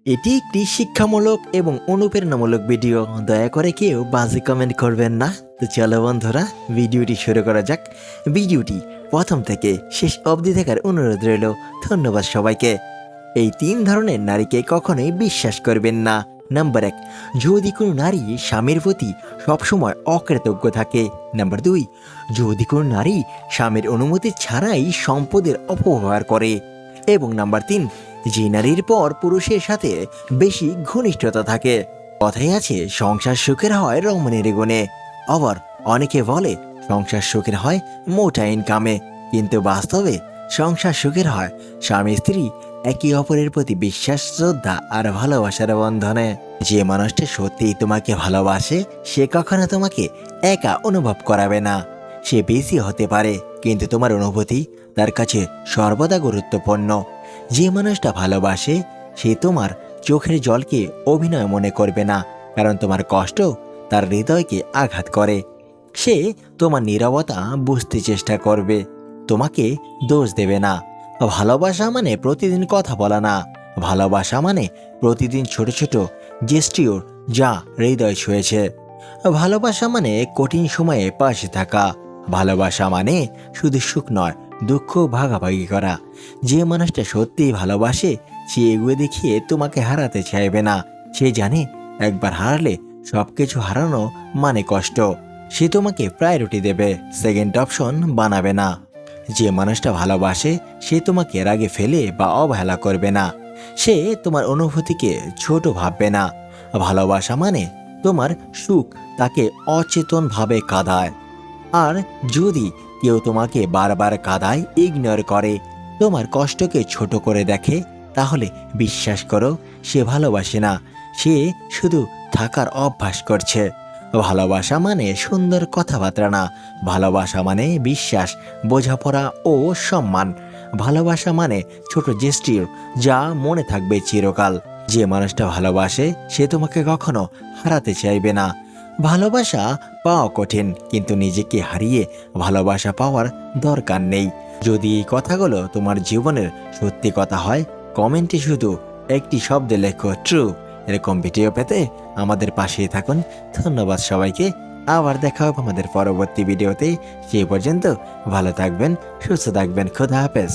এটি একটি শিক্ষামূলক এবং অনুপ্রেরণামূলক ভিডিও। দয়া করে কেউ বাজে কমেন্ট করবেন না। তো চলো বন্ধুরা, ভিডিওটি শুরু করা যাক। ভিডিওটি প্রথম থেকে শেষ অবধি দেখার অনুরোধ রইল। ধন্যবাদ সবাইকে। এই 3 ধরনের নারীকে কখনোই বিশ্বাস করবেন না। নাম্বার 1, যদি কোনো নারী স্বামীর প্রতি সবসময় অকৃতজ্ঞ থাকে। নাম্বার 2, যদি কোনো নারী স্বামীর অনুমতি ছাড়াই সম্পদের অপব্যবহার করে। এবং নাম্বার 3, যে নারীর পর পুরুষের সাথে বেশি ঘনিষ্ঠতা থাকে। কথাই আছে, সংসার সুখের হয় রমণীর গুণে। আবার অনেকে বলে সংসার সুখের হয় মোটা ইনকামে, কিন্তু বাস্তবে সংসার সুখের হয় স্বামী স্ত্রী একে অপরের প্রতি বিশ্বাস, শ্রদ্ধা আর ভালোবাসার বন্ধনে। যে মানুষটা সত্যিই তোমাকে ভালোবাসে সে কখনো তোমাকে একা অনুভব করাবে না। সে বেশি হতে পারে, কিন্তু তোমার অনুভূতি তার কাছে সর্বদা গুরুত্বপূর্ণ। যে মানুষটা ভালোবাসে সে তোমার চোখের জলকে অভিনয় মনে করবে না, কারণ তোমার কষ্ট তার হৃদয়কে আঘাত করে। সে তোমার নীরবতা বুঝতে চেষ্টা করবে, তোমাকে দোষ দেবে না। ভালোবাসা মানে প্রতিদিন কথা বলা না। ভালোবাসা মানে প্রতিদিন ছোট ছোট জেস্টিওর যা হৃদয় ছুঁয়েছে। ভালোবাসা মানে কঠিন সময়ে পাশে থাকা। ভালোবাসা মানে শুধু সুখ নয়, দুঃখ ভাগাভাগি করা। যে মানুষটা সত্যিই ভালোবাসে সে এগুয়ে দেখিয়ে তোমাকে হারাতে চাইবে না। সে জানে একবার হারালে সবকিছু হারানো মানে কষ্ট। সে তোমাকে প্রায়োরিটি দেবে, সেকেন্ড অপশন বানাবে না। যে মানুষটা ভালোবাসে সে তোমাকে রাগে ফেলে বা অবহেলা করবে না। সে তোমার অনুভূতিকে ছোট ভাববে না। ভালোবাসা মানে তোমার সুখ তাকে অচেতনভাবে কাঁদায়। আর যদি কেউ তোমাকে বারবার কাঁদায়, ইগনোর করে, তোমার কষ্টকে ছোট করে দেখে, তাহলে বিশ্বাস করো সে ভালোবাসে না, সে শুধু থাকার অভ্যাস করছে। ভালোবাসা মানে সুন্দর কথাবার্তা না। ভালোবাসা মানে বিশ্বাস, বোঝাপড়া ও সম্মান। ভালোবাসা মানে ছোট জেস্টির যা মনে থাকবে চিরকাল। যে মানুষটা ভালোবাসে সে তোমাকে কখনো হারাতে চাইবে না। ভালোবাসা পাওয়া কঠিন, কিন্তু নিজেকে হারিয়ে ভালোবাসা পাওয়ার দরকার নেই। যদি এই কথাগুলো তোমার জীবনের সত্যি কথা হয়, কমেন্টে শুধু একটি শব্দে লেখো ট্রু। এরকম ভিডিও পেতে আমাদের পাশেই থাকুন। ধন্যবাদ সবাইকে। আবার দেখা হবে আমাদের পরবর্তী ভিডিওতে। সেই পর্যন্ত ভালো থাকবেন, সুস্থ থাকবেন। খোদা হাফেজ।